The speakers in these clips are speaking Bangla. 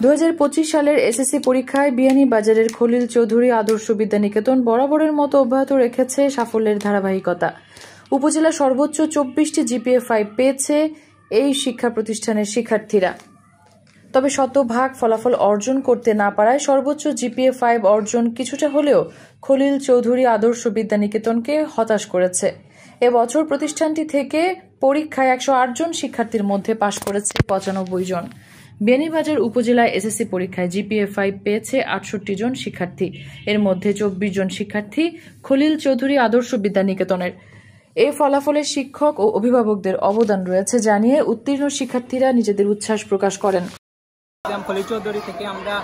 2025 সালের এসএসসি পরীক্ষায় বিয়ানীবাজারের খলিল চৌধুরী আদর্শ বিদ্যানিকেতন বরাবরের মতো অব্যাহত রেখেছে সাফল্যের ধারাবাহিকতা। উপজেলা সর্বোচ্চ 24টি GPA-5 পেয়েছে এই শিক্ষা প্রতিষ্ঠানের শিক্ষার্থীরা। তবে শতভাগ ফলাফল অর্জন করতে না পারায় সর্বোচ্চ GPA-5 অর্জন কিছুটা হলেও খলিল চৌধুরী আদর্শ বিদ্যানিকেতনকে হতাশ করেছে। এবছর প্রতিষ্ঠানটি থেকে পরীক্ষায় 108 জন শিক্ষার্থীর মধ্যে পাশ করেছে 95 জন। বিয়ানীবাজার উপজেলায় এসএসসি পরীক্ষায় GPA-5 পেয়েছে 68 জন শিক্ষার্থী। এর মধ্যে 24 জন শিক্ষার্থী খলিল চৌধুরী আদর্শ বিদ্যানিকেতনের। এই ফলাফলে শিক্ষক ও অভিভাবকদের অবদান রয়েছে জানিয়ে উত্তীর্ণ শিক্ষার্থীরা নিজেদের উচ্ছ্বাস প্রকাশ করেন। খলিল চৌধুরী থেকে আমরা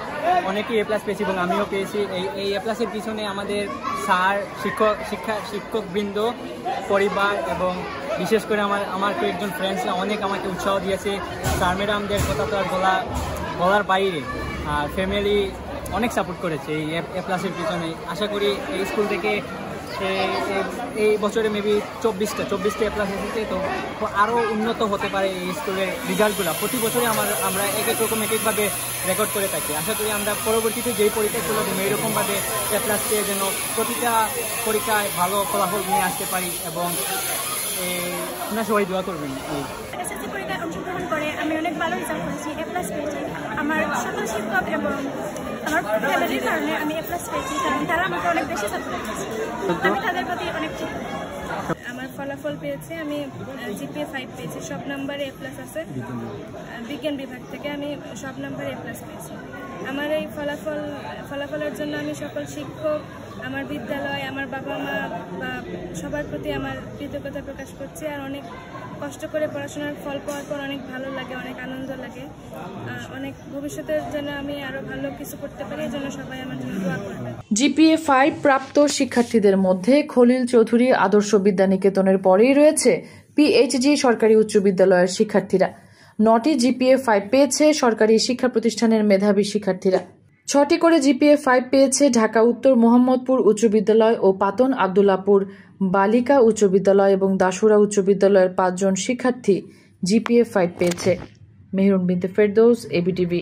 অনেকেই A+ পেয়েছি এবং আমিও পেয়েছি। এই A+ এর পিছনে আমাদের স্যার, শিক্ষকবৃন্দ, পরিবার এবং বিশেষ করে আমার কয়েকজন ফ্রেন্ডসরা অনেক আমাকে উৎসাহ দিয়েছে। স্যার ম্যাডামদের কথা তো আর বলার বাইরে, আর ফ্যামিলি অনেক সাপোর্ট করেছে এই A+ এর পিছনে। আশা করি এই স্কুল থেকে এই বছরে মেবি 24টা A+ এসেছে, তো আরও উন্নত হতে পারে এই স্কুলের রেজাল্টগুলো। প্রতি বছরে আমরা এক একভাবে রেকর্ড করে থাকি। আশা করি আমরা পরবর্তীতে যেই পরীক্ষাগুলো দেবো এইরকমভাবে A+ পেয়ে যেন প্রতিটা পরীক্ষায় ভালো ফলাফল নিয়ে আসতে পারি এবং আপনারা সবাই দোয়া করবেন। এসএসসি পরীক্ষায় অংশগ্রহণ করে আমি অনেক ভালো রেজাল্ট করেছি, A+ পেয়েছি। আমার সকল শিক্ষক এবং আমার ফ্যামিলির কারণে আমি A+ পেয়েছি, কারণ তারা আমাকে অনেক বেশি সাপোর্ট করেছে। আমি তাদের প্রতি অনেক কৃতজ্ঞ। আমার ফলাফল পেয়েছি, আমি GPA-5 পেয়েছি, সব নাম্বারে A+ আছে। বিজ্ঞান বিভাগ থেকে আমি সব নাম্বারে A+ পেয়েছি। আমার এই ফলাফলের জন্য আমি সকল শিক্ষক, আমার বিদ্যালয়, আমার বাবা মা বা সবার প্রতি আমার কৃতজ্ঞতা প্রকাশ করছি। আর অনেক কষ্ট করে পড়াশোনার ফল পাওয়ার পর অনেক ভালো লাগে, অনেক আনন্দ লাগে। অনেক ভবিষ্যতের জন্য আমি আরো ভালো কিছু করতে পারি, এই জন্য সবাই আমার জন্য দোয়া করবে। GPA-5 প্রাপ্ত শিক্ষার্থীদের মধ্যে খলিল চৌধুরী আদর্শ বিদ্যানিকেতনের পরেই রয়েছে PHG সরকারি উচ্চ বিদ্যালয়ের শিক্ষার্থীরা। 9টি GPA-5 পেয়েছে সরকারি শিক্ষা প্রতিষ্ঠানের মেধাবী শিক্ষার্থীরা। 6টি করে GPA-5 পেয়েছে ঢাকা উত্তর মোহাম্মদপুর উচ্চ বিদ্যালয় ও পাতন আবদুল্লাপুর বালিকা উচ্চ বিদ্যালয় এবং দাসুরা উচ্চ বিদ্যালয়ের 5 জন শিক্ষার্থী GPA-5 পেয়েছে। মেহরুন বিনতে ফেরদৌস, ABTV।